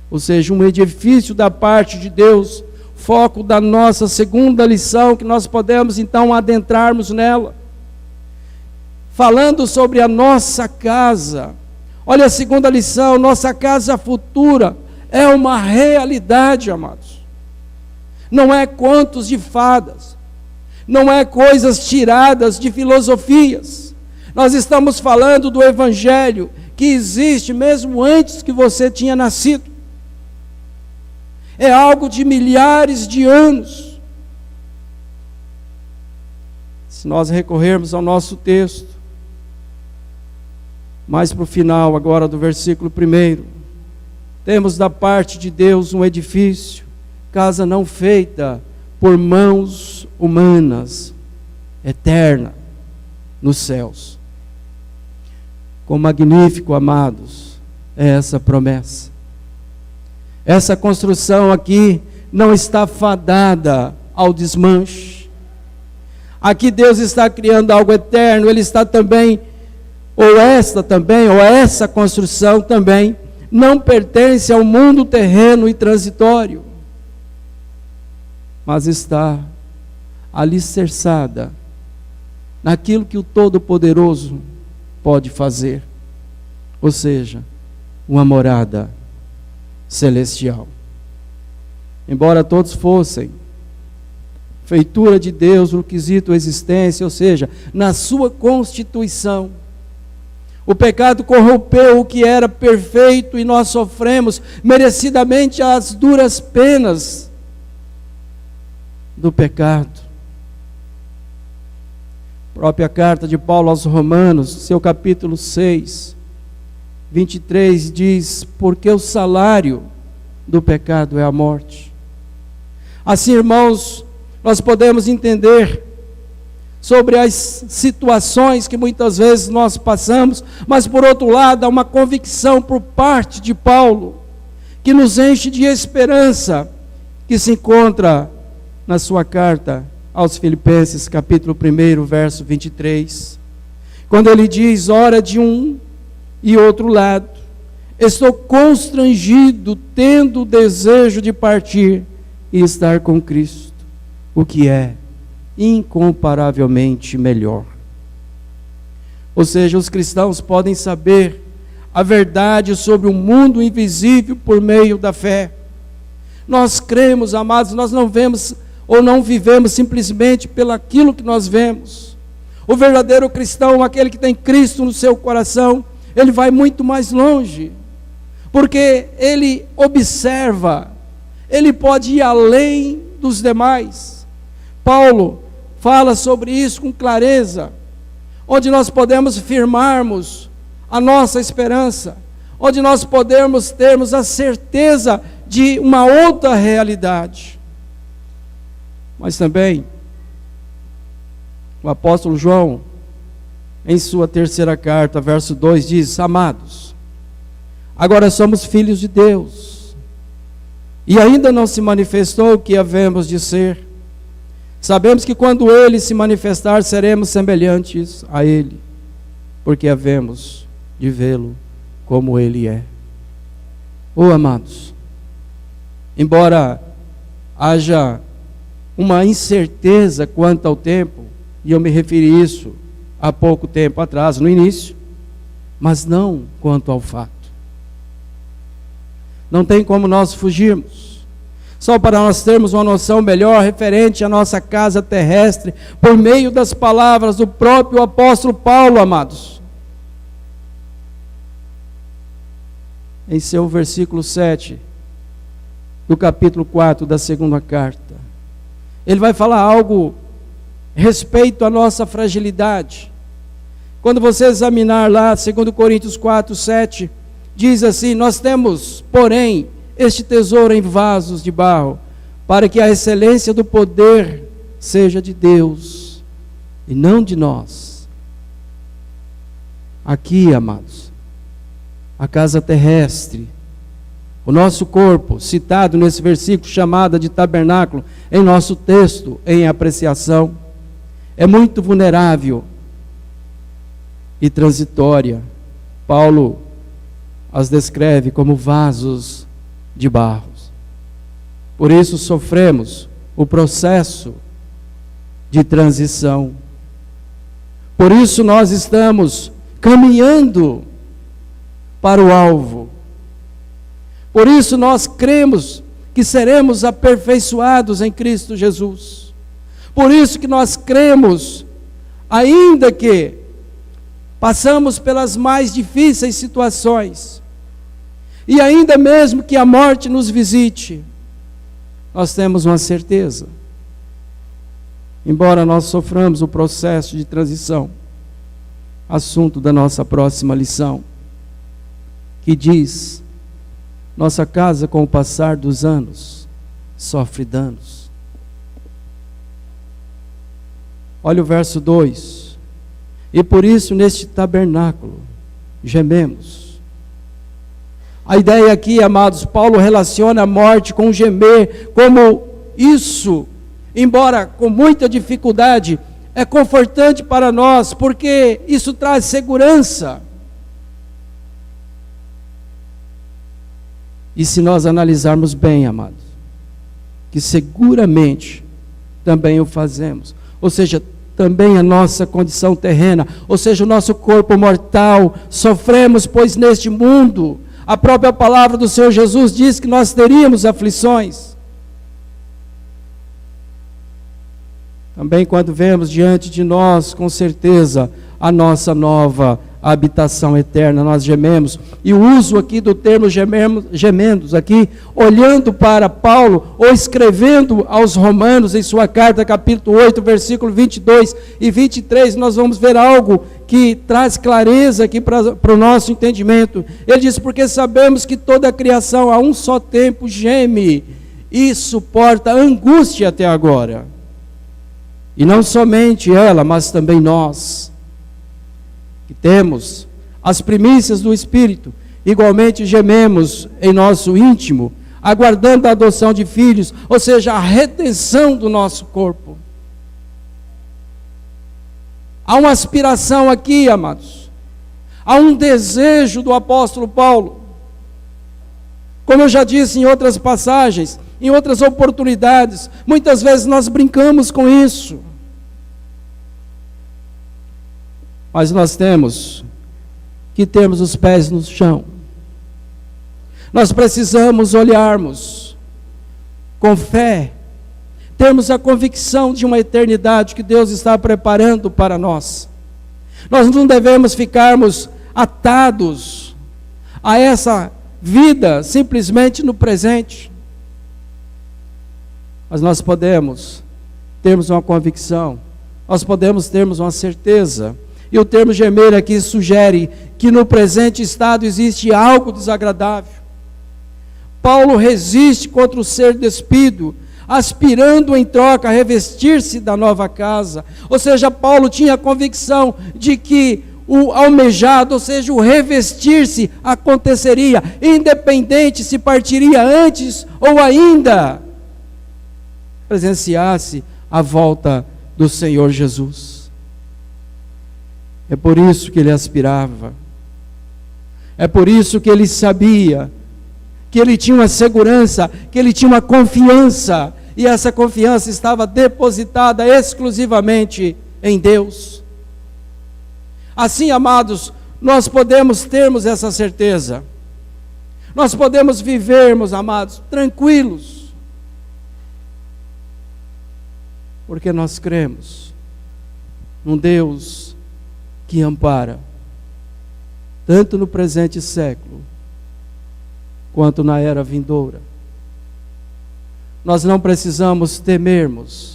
ou seja, um edifício da parte de Deus, foco da nossa segunda lição, que nós podemos então adentrarmos nela, falando sobre a nossa casa. Olha a segunda lição: nossa casa futura é uma realidade, amados. Não é contos de fadas, não é coisas tiradas de filosofias. Nós estamos falando do Evangelho que existe mesmo antes que você tinha nascido. É algo de milhares de anos. Se nós recorrermos ao nosso texto, mais para o final agora do versículo 1, temos da parte de Deus um edifício, casa não feita por mãos humanas, eterna, nos céus. Quão magnífico, amados, é essa promessa. Essa construção aqui não está fadada ao desmanche. Aqui Deus está criando algo eterno. Ele está também, ou essa construção também, não pertence ao mundo terreno e transitório, mas está alicerçada naquilo que o Todo-Poderoso pode fazer, ou seja, uma morada celestial. Embora todos fossem feitura de Deus no quesito existência, ou seja, na sua constituição, o pecado corrompeu o que era perfeito e nós sofremos merecidamente as duras penas do pecado. Própria carta de Paulo aos Romanos, seu capítulo 6, 23, diz: porque o salário do pecado é a morte. Assim, irmãos, nós podemos entender sobre as situações que muitas vezes nós passamos, mas por outro lado há uma convicção por parte de Paulo, que nos enche de esperança, que se encontra na sua carta aos Filipenses, capítulo 1, verso 23, quando ele diz: ora de um e outro lado, estou constrangido, tendo o desejo de partir e estar com Cristo, o que é incomparavelmente melhor. Ou seja, os cristãos podem saber a verdade sobre o mundo invisível por meio da fé. Nós cremos, amados, nós não vemos ou não vivemos simplesmente pelo aquilo que nós vemos. O verdadeiro cristão, aquele que tem Cristo no seu coração, ele vai muito mais longe, porque ele observa, ele pode ir além dos demais. Paulo fala sobre isso com clareza, onde nós podemos firmarmos a nossa esperança, onde nós podemos termos a certeza de uma outra realidade. Mas também, o apóstolo João, em sua terceira carta, verso 2, diz: amados, agora somos filhos de Deus, e ainda não se manifestou o que havemos de ser. Sabemos que quando Ele se manifestar, seremos semelhantes a Ele, porque havemos de vê-lo como Ele é. Oh, amados, embora haja uma incerteza quanto ao tempo, e eu me referi a isso há pouco tempo atrás, no início, mas não quanto ao fato. Não tem como nós fugirmos. Só para nós termos uma noção melhor referente à nossa casa terrestre, por meio das palavras do próprio apóstolo Paulo, amados. Em seu versículo 7, do capítulo 4 da segunda carta, ele vai falar algo respeito à nossa fragilidade. Quando você examinar lá, 2 Coríntios 4, 7, diz assim: nós temos, porém, este tesouro em vasos de barro, para que a excelência do poder seja de Deus, e não de nós. Aqui, amados, a casa terrestre, o nosso corpo, citado nesse versículo, chamado de tabernáculo, em nosso texto, em apreciação, é muito vulnerável e transitória. Paulo as descreve como vasos de barros. Por isso sofremos o processo de transição. Por isso nós estamos caminhando para o alvo. Por isso nós cremos que seremos aperfeiçoados em Cristo Jesus. Por isso que nós cremos, ainda que passamos pelas mais difíceis situações, e ainda mesmo que a morte nos visite, nós temos uma certeza. Embora nós soframos o processo de transição, assunto da nossa próxima lição, que diz: nossa casa, com o passar dos anos, sofre danos. Olha o verso 2: e por isso neste tabernáculo gememos. A ideia aqui, amados, Paulo relaciona a morte com o gemer, como isso, embora com muita dificuldade, é confortante para nós, porque isso traz segurança. E se nós analisarmos bem, amados, que seguramente também o fazemos, ou seja, também a nossa condição terrena, ou seja, o nosso corpo mortal, sofremos, pois neste mundo, a própria palavra do Senhor Jesus diz que nós teríamos aflições. Também quando vemos diante de nós, com certeza, a nossa nova habitação eterna, nós gememos. E o uso aqui do termo gemendos, aqui, olhando para Paulo, ou escrevendo aos Romanos, em sua carta, capítulo 8, versículo 22 e 23, nós vamos ver algo que traz clareza aqui para o nosso entendimento. Ele diz: porque sabemos que toda a criação a um só tempo geme e suporta angústia até agora. E não somente ela, mas também nós, que temos as primícias do Espírito, igualmente gememos em nosso íntimo, aguardando a adoção de filhos, ou seja, a redenção do nosso corpo. Há uma aspiração aqui, amados, há um desejo do apóstolo Paulo. Como eu já disse em outras passagens, em outras oportunidades, muitas vezes nós brincamos com isso. Mas nós temos que termos os pés no chão. Nós precisamos olharmos com fé, termos a convicção de uma eternidade que Deus está preparando para nós. Nós não devemos ficarmos atados a essa vida simplesmente no presente. Mas nós podemos termos uma convicção, nós podemos termos uma certeza. E o termo gemer aqui sugere que no presente estado existe algo desagradável. Paulo resiste contra o ser despido, aspirando em troca a revestir-se da nova casa. Ou seja, Paulo tinha a convicção de que o almejado, ou seja, o revestir-se, aconteceria, independente se partiria antes ou ainda presenciasse a volta do Senhor Jesus. É por isso que ele aspirava, é por isso que ele sabia, que ele tinha uma segurança, que ele tinha uma confiança, e essa confiança estava depositada exclusivamente em Deus. Assim, amados, nós podemos termos essa certeza, nós podemos vivermos, amados, tranquilos, porque nós cremos num Deus que ampara, tanto no presente século, quanto na era vindoura. Nós não precisamos temermos